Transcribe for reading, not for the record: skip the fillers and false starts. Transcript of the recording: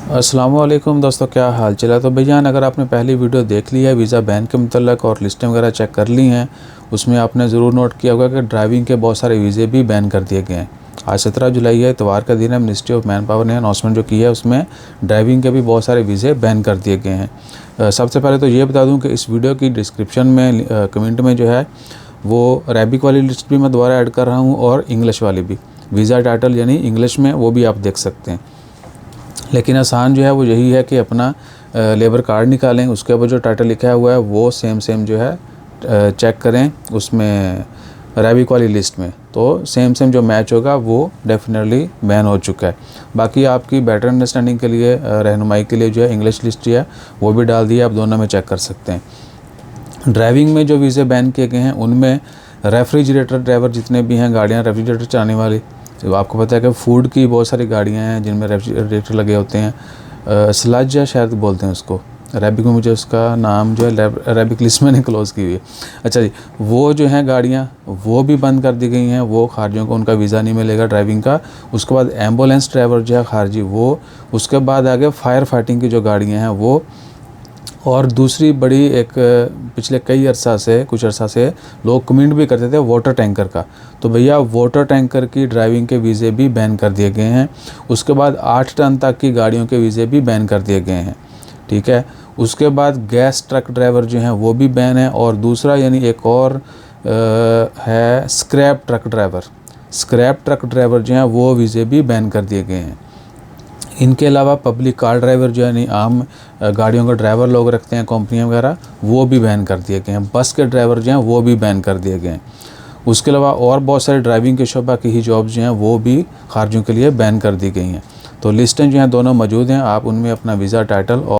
अस्सलामुअलैकुम दोस्तों, क्या हाल चला। तो भैया अगर आपने पहली वीडियो देख ली है वीज़ा बैन के मतलब और लिस्टें वगैरह चेक कर ली हैं, उसमें आपने ज़रूर नोट किया होगा कि ड्राइविंग के बहुत सारे वीज़े भी बैन कर दिए गए हैं। आज 17 जुलाई है, इतवार का दिन है। मिनिस्ट्री ऑफ मैन पावर ने अनाउंसमेंट जो की है उसमें ड्राइविंग के भी बहुत सारे वीज़े बैन कर दिए गए हैं। सबसे पहले तो ये बता दूँ कि इस वीडियो की डिस्क्रिप्शन में कमेंट में जो है वो अरेबिक वाली लिस्ट भी मैं दोबारा ऐड कर रहा हूँ और इंग्लिश वाली भी, वीज़ा टाइटल यानी इंग्लिश में, वो भी आप देख सकते हैं। लेकिन आसान जो है वो यही है कि अपना लेबर कार्ड निकालें, उसके ऊपर जो टाइटल लिखा हुआ है वो सेम जो है चेक करें उसमें अरेबिक वाली लिस्ट में, तो सेम जो मैच होगा वो डेफिनेटली बैन हो चुका है। बाकी आपकी बेटर अंडरस्टैंडिंग के लिए रहनुमाई के लिए जो है इंग्लिश लिस्ट है वो भी डाल दी है, आप दोनों में चेक कर सकते हैं। ड्राइविंग में जो वीज़े बैन किए गए हैं उनमें रेफ्रिजरेटर ड्राइवर जितने भी हैं, गाड़ियाँ रेफ्रिजरेटर चलाने वाली, तो आपको पता है कि फ़ूड की बहुत सारी गाड़ियाँ हैं जिनमें रेफ्रिजरेटर लगे होते हैं। स्लज या शायद बोलते हैं उसको अरेबिक में, मुझे उसका नाम जो है अरेबिक लिस्ट में नहीं क्लोज़ की हुई है। अच्छा जी, वो जो हैं गाड़ियाँ वो भी बंद कर दी गई हैं, वो खारजियों को उनका वीज़ा नहीं मिलेगा ड्राइविंग का। उसके बाद एम्बुलेंस ड्राइवर जो है खारजी वो, उसके बाद आगे फायर फाइटिंग की जो गाड़ियाँ हैं वो, और दूसरी बड़ी एक पिछले कुछ अर्सा से लोग कमेंट भी करते थे वाटर टैंकर का, तो भैया वाटर टैंकर की ड्राइविंग के वीज़े भी बैन कर दिए गए हैं। उसके बाद 8 टन तक की गाड़ियों के वीज़े भी बैन कर दिए गए हैं, ठीक है। उसके बाद गैस ट्रक ड्राइवर जो हैं वो भी बैन है, और दूसरा यानी एक और है स्क्रैप ट्रक ड्राइवर जो हैं वो वीज़े भी बैन कर दिए गए हैं। इनके अलावा पब्लिक कार ड्राइवर जो है नहीं, आम गाड़ियों के ड्राइवर लोग रखते हैं कंपनियां वगैरह, वो भी बैन कर दिए गए हैं। बस के ड्राइवर जो हैं वो भी बैन कर दिए गए हैं। उसके अलावा और बहुत सारे ड्राइविंग के शोबा की ही जॉब्स जो हैं वो भी खारजियों के लिए बैन कर दी गई हैं। तो लिस्टें जो हैं दोनों मौजूद हैं, आप उनमें अपना वीज़ा टाइटल और